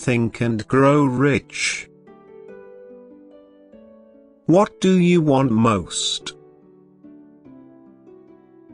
Think and Grow Rich. What do you want most?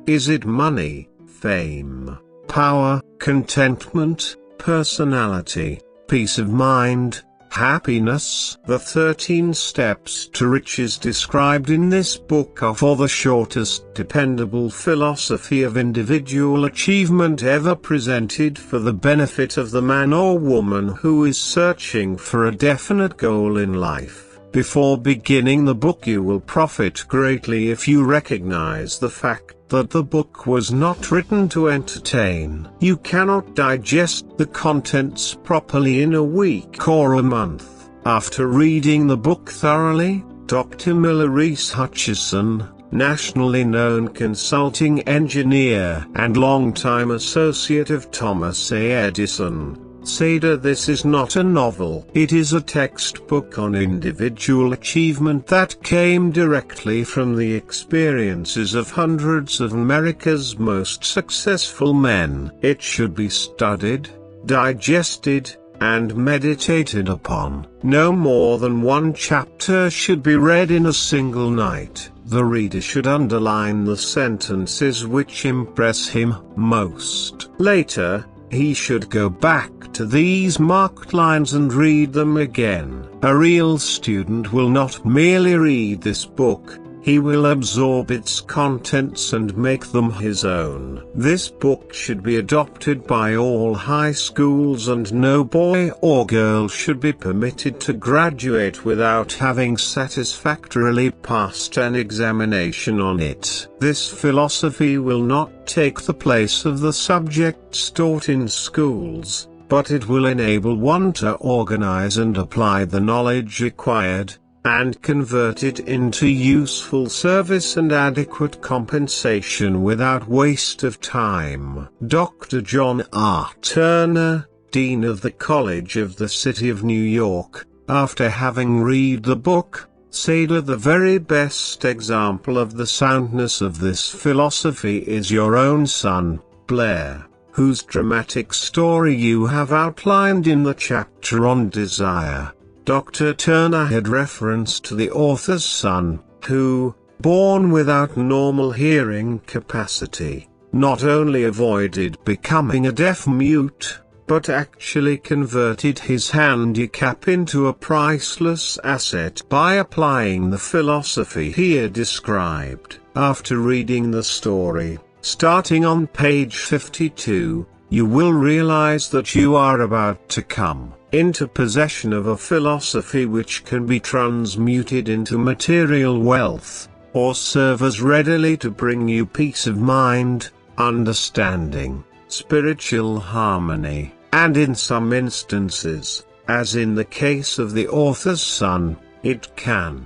Is it money, fame, power, contentment, personality, peace of mind, happiness? The 13 steps to riches described in this book are for the shortest dependable philosophy of individual achievement ever presented for the benefit of the man or woman who is searching for a definite goal in life. Before beginning the book, you will profit greatly if you recognize the fact that the book was not written to entertain. You cannot digest the contents properly in a week or a month. After reading the book thoroughly, Dr. Miller Reese Hutchison, nationally known consulting engineer and longtime associate of Thomas A. Edison, said, "This is not a novel. It is a textbook on individual achievement that came directly from the experiences of hundreds of America's most successful men. It should be studied, digested, and meditated upon. No more than one chapter should be read in a single night. The reader should underline the sentences which impress him most. Later, he should go back to these marked lines and read them again. A real student will not merely read this book, he will absorb its contents and make them his own. This book should be adopted by all high schools, and no boy or girl should be permitted to graduate without having satisfactorily passed an examination on it. This philosophy will not take the place of the subjects taught in schools, but it will enable one to organize and apply the knowledge acquired, and convert it into useful service and adequate compensation without waste of time." Dr. John R. Turner, Dean of the College of the City of New York, after having read the book, said, "The very best example of the soundness of this philosophy is your own son, Blair, whose dramatic story you have outlined in the chapter on desire." Dr. Turner had reference to the author's son, who, born without normal hearing capacity, not only avoided becoming a deaf-mute, but actually converted his handicap into a priceless asset by applying the philosophy here described. After reading the story, starting on page 52, you will realize that you are about to come into possession of a philosophy which can be transmuted into material wealth, or serve as readily to bring you peace of mind, understanding, spiritual harmony, and in some instances, as in the case of the author's son, it can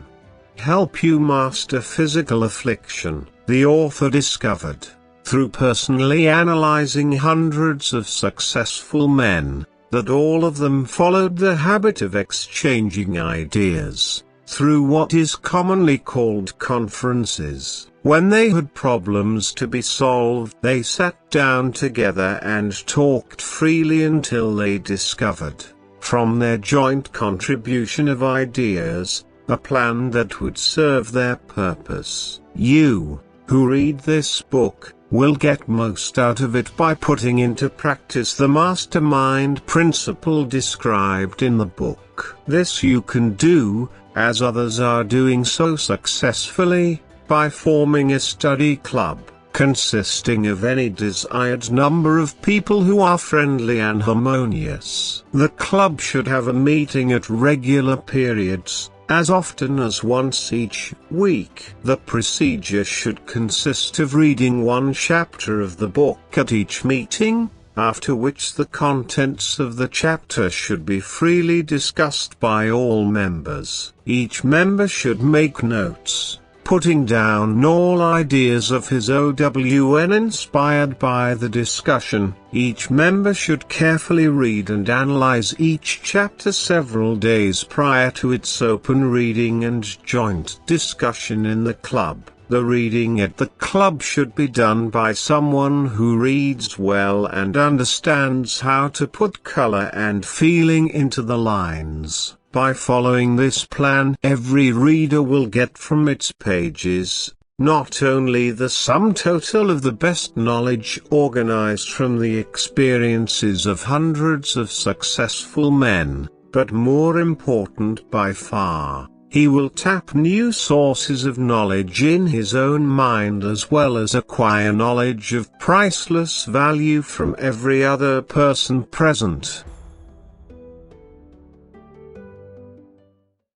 help you master physical affliction. The author discovered, through personally analyzing hundreds of successful men, that all of them followed the habit of exchanging ideas, through what is commonly called conferences. When they had problems to be solved, they sat down together and talked freely until they discovered, from their joint contribution of ideas, a plan that would serve their purpose. You, who read this book, will get most out of it by putting into practice the mastermind principle described in the book. This you can do, as others are doing so successfully, by forming a study club, consisting of any desired number of people who are friendly and harmonious. The club should have a meeting at regular periods, as often as once each week. The procedure should consist of reading one chapter of the book at each meeting, after which the contents of the chapter should be freely discussed by all members. Each member should make notes, putting down all ideas of his own inspired by the discussion. Each member should carefully read and analyze each chapter several days prior to its open reading and joint discussion in the club. The reading at the club should be done by someone who reads well and understands how to put color and feeling into the lines. By following this plan, every reader will get from its pages not only the sum total of the best knowledge organized from the experiences of hundreds of successful men, but more important by far, he will tap new sources of knowledge in his own mind as well as acquire knowledge of priceless value from every other person present.